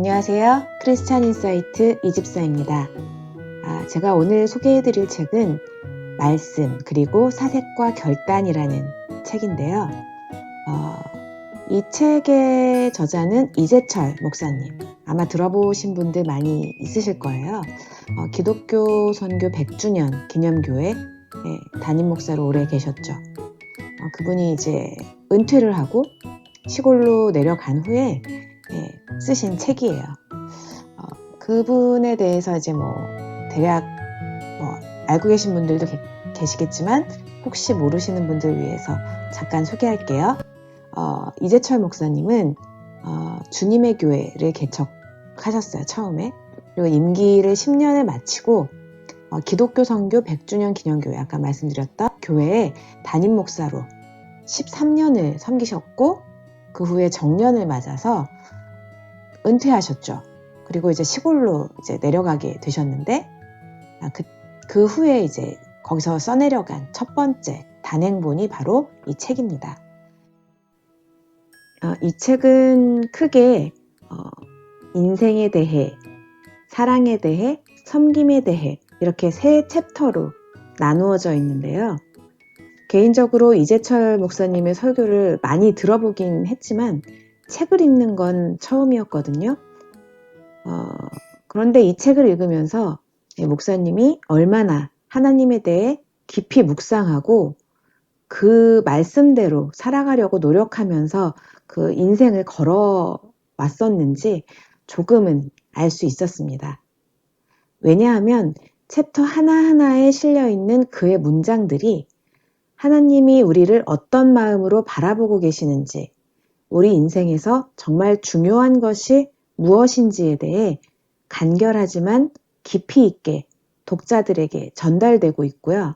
안녕하세요. 크리스찬 인사이트 이집사입니다. 제가 오늘 소개해드릴 책은 말씀 그리고 사색과 결단이라는 책인데요. 이 책의 저자는 이재철 목사님, 아마 들어보신 분들 많이 있으실 거예요. 기독교 선교 100주년 기념교회 담임 목사로 오래 계셨죠. 그분이 이제 은퇴를 하고 시골로 내려간 후에 쓰신 책이에요. 그분에 대해서 이제 대략 알고 계신 분들도 계시겠지만 혹시 모르시는 분들 위해서 잠깐 소개할게요. 이재철 목사님은 주님의 교회를 개척하셨어요, 처음에. 그리고 임기를 10년을 마치고 기독교 선교 100주년 기념교회, 아까 말씀드렸던 교회의 담임 목사로 13년을 섬기셨고, 그 후에 정년을 맞아서 은퇴하셨죠. 그리고 이제 시골로 이제 내려가게 되셨는데, 그 후에 이제 거기서 써내려간 첫 번째 단행본이 바로 이 책입니다. 이 책은 크게 인생에 대해, 사랑에 대해, 섬김에 대해 이렇게 세 챕터로 나누어져 있는데요. 개인적으로 이재철 목사님의 설교를 많이 들어보긴 했지만 책을 읽는 건 처음이었거든요. 그런데 이 책을 읽으면서 목사님이 얼마나 하나님에 대해 깊이 묵상하고 그 말씀대로 살아가려고 노력하면서 그 인생을 걸어왔었는지 조금은 알 수 있었습니다. 왜냐하면 챕터 하나하나에 실려있는 그의 문장들이 하나님이 우리를 어떤 마음으로 바라보고 계시는지, 우리 인생에서 정말 중요한 것이 무엇인지에 대해 간결하지만 깊이 있게 독자들에게 전달되고 있고요.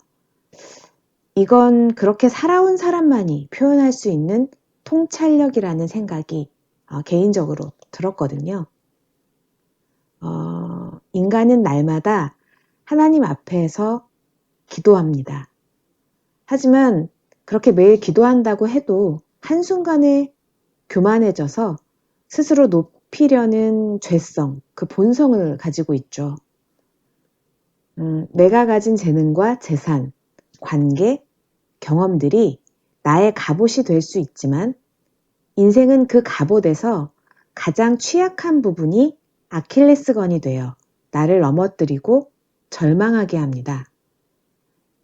이건 그렇게 살아온 사람만이 표현할 수 있는 통찰력이라는 생각이 개인적으로 들었거든요. 인간은 날마다 하나님 앞에서 기도합니다. 하지만 그렇게 매일 기도한다고 해도 한순간에 교만해져서 스스로 높이려는 죄성, 그 본성을 가지고 있죠. 내가 가진 재능과 재산, 관계, 경험들이 나의 갑옷이 될 수 있지만 인생은 그 갑옷에서 가장 취약한 부분이 아킬레스건이 되어 나를 넘어뜨리고 절망하게 합니다.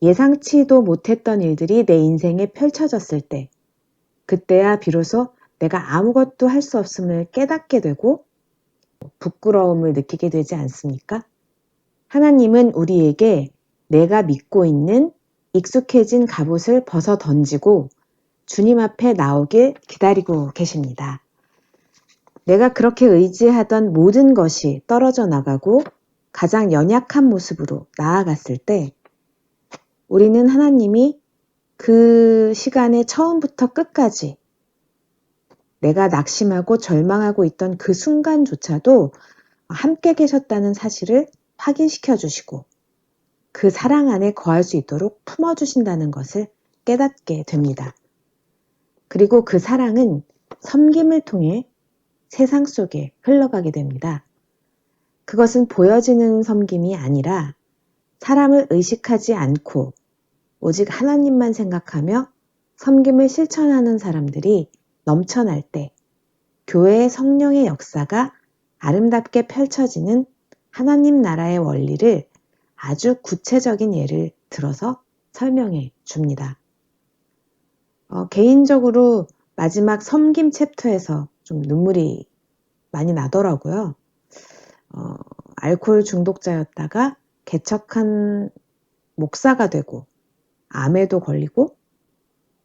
예상치도 못했던 일들이 내 인생에 펼쳐졌을 때, 그때야 비로소 내가 아무것도 할 수 없음을 깨닫게 되고 부끄러움을 느끼게 되지 않습니까? 하나님은 우리에게 내가 믿고 있는 익숙해진 갑옷을 벗어 던지고 주님 앞에 나오길 기다리고 계십니다. 내가 그렇게 의지하던 모든 것이 떨어져 나가고 가장 연약한 모습으로 나아갔을 때 우리는 하나님이 그 시간에 처음부터 끝까지 내가 낙심하고 절망하고 있던 그 순간조차도 함께 계셨다는 사실을 확인시켜 주시고 그 사랑 안에 거할 수 있도록 품어주신다는 것을 깨닫게 됩니다. 그리고 그 사랑은 섬김을 통해 세상 속에 흘러가게 됩니다. 그것은 보여지는 섬김이 아니라 사람을 의식하지 않고 오직 하나님만 생각하며 섬김을 실천하는 사람들이 넘쳐날 때 교회의 성령의 역사가 아름답게 펼쳐지는 하나님 나라의 원리를 아주 구체적인 예를 들어서 설명해 줍니다. 개인적으로 마지막 섬김 챕터에서 좀 눈물이 많이 나더라고요. 알코올 중독자였다가 개척한 목사가 되고 암에도 걸리고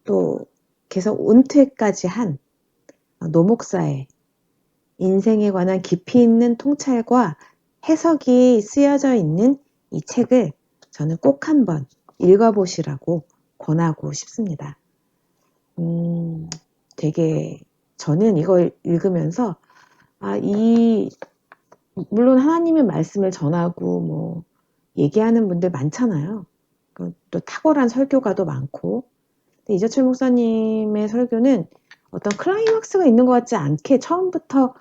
또 계속 은퇴까지 한 노목사의 인생에 관한 깊이 있는 통찰과 해석이 쓰여져 있는 이 책을 저는 꼭 한번 읽어보시라고 권하고 싶습니다. 되게 저는 이걸 읽으면서 물론 하나님의 말씀을 전하고 얘기하는 분들 많잖아요. 또 탁월한 설교가도 많고. 근데 이재철 목사님의 설교는 어떤 클라이막스가 있는 것 같지 않게 처음부터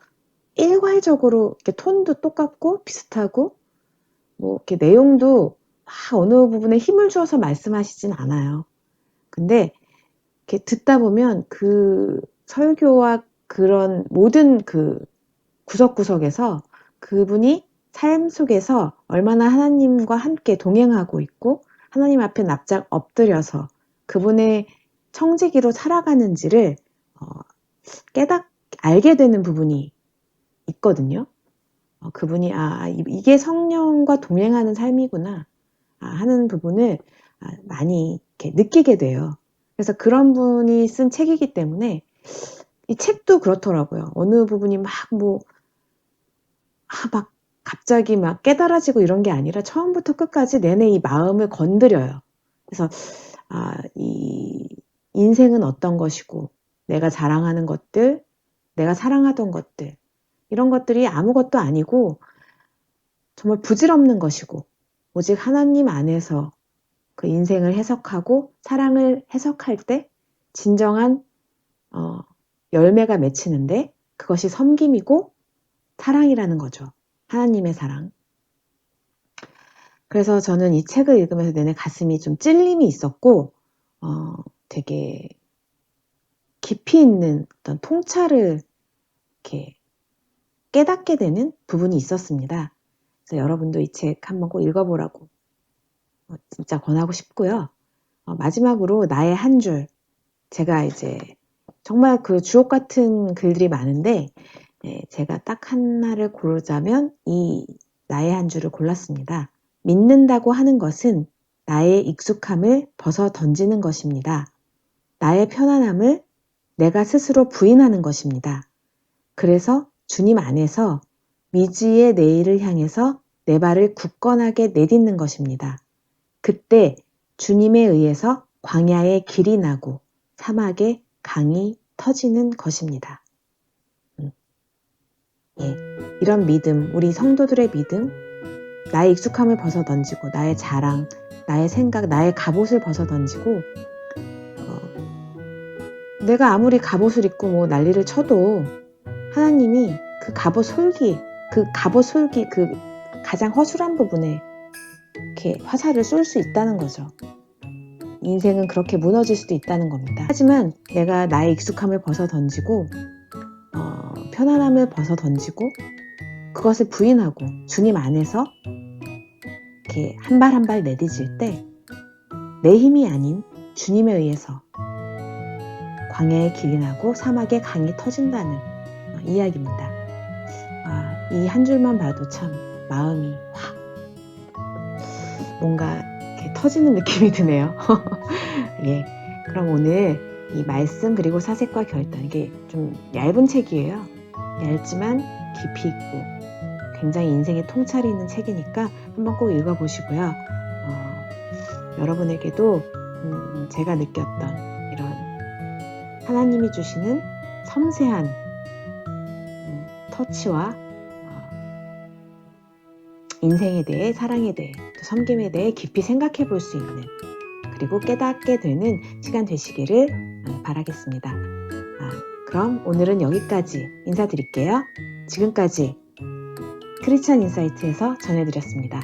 일괄적으로 이렇게 톤도 똑같고 비슷하고 뭐 이렇게 내용도 막 어느 부분에 힘을 주어서 말씀하시진 않아요. 근데 이렇게 듣다 보면 그 설교와 그런 모든 그 구석구석에서 그분이 삶 속에서 얼마나 하나님과 함께 동행하고 있고 하나님 앞에 납작 엎드려서 그분의 청지기로 살아가는지를 알게 되는 부분이 있거든요. 그분이 이게 성령과 동행하는 삶이구나 하는 부분을 많이 이렇게 느끼게 돼요. 그래서 그런 분이 쓴 책이기 때문에 이 책도 그렇더라고요. 어느 부분이 막 갑자기 막 깨달아지고 이런 게 아니라 처음부터 끝까지 내내 이 마음을 건드려요. 그래서 이 인생은 어떤 것이고 내가 자랑하는 것들, 내가 사랑하던 것들 이런 것들이 아무것도 아니고 정말 부질없는 것이고 오직 하나님 안에서 그 인생을 해석하고 사랑을 해석할 때 진정한 열매가 맺히는데 그것이 섬김이고 사랑이라는 거죠. 하나님의 사랑. 그래서 저는 이 책을 읽으면서 내내 가슴이 좀 찔림이 있었고 되게 깊이 있는 어떤 통찰을 이렇게 깨닫게 되는 부분이 있었습니다. 그래서 여러분도 이 책 한번 꼭 읽어보라고 진짜 권하고 싶고요. 마지막으로 나의 한 줄. 제가 이제 정말 그 주옥 같은 글들이 많은데 제가 딱 하나를 고르자면 이 나의 한 줄을 골랐습니다. 믿는다고 하는 것은 나의 익숙함을 벗어 던지는 것입니다. 나의 편안함을 내가 스스로 부인하는 것입니다. 그래서 주님 안에서 미지의 내일을 향해서 내 발을 굳건하게 내딛는 것입니다. 그때 주님에 의해서 광야에 길이 나고 사막에 강이 터지는 것입니다. 이런 믿음, 우리 성도들의 믿음, 나의 익숙함을 벗어 던지고 나의 자랑, 나의 생각, 나의 갑옷을 벗어 던지고 내가 아무리 갑옷을 입고 뭐 난리를 쳐도 하나님이 그 갑옷 솔기, 그 가장 허술한 부분에 이렇게 화살을 쏠 수 있다는 거죠. 인생은 그렇게 무너질 수도 있다는 겁니다. 하지만 내가 나의 익숙함을 벗어 던지고 편안함을 벗어 던지고 그것을 부인하고 주님 안에서 이렇게 한 발 한 발 내딛을 때 내 힘이 아닌 주님에 의해서 광야에 길이 나고 사막에 강이 터진다는 이야기입니다. 이 한 줄만 봐도 참 마음이 확 뭔가 이렇게 터지는 느낌이 드네요. 예, 그럼 오늘 이 말씀 그리고 사색과 결단, 이게 좀 얇은 책이에요. 얇지만 깊이 있고 굉장히 인생의 통찰이 있는 책이니까 한번 꼭 읽어보시고요. 여러분에게도 제가 느꼈던 이런 하나님이 주시는 섬세한 터치와 인생에 대해, 사랑에 대해, 또 섬김에 대해 깊이 생각해 볼 수 있는, 그리고 깨닫게 되는 시간 되시기를 바라겠습니다. 그럼 오늘은 여기까지 인사드릴게요. 지금까지 크리스찬 인사이트에서 전해드렸습니다.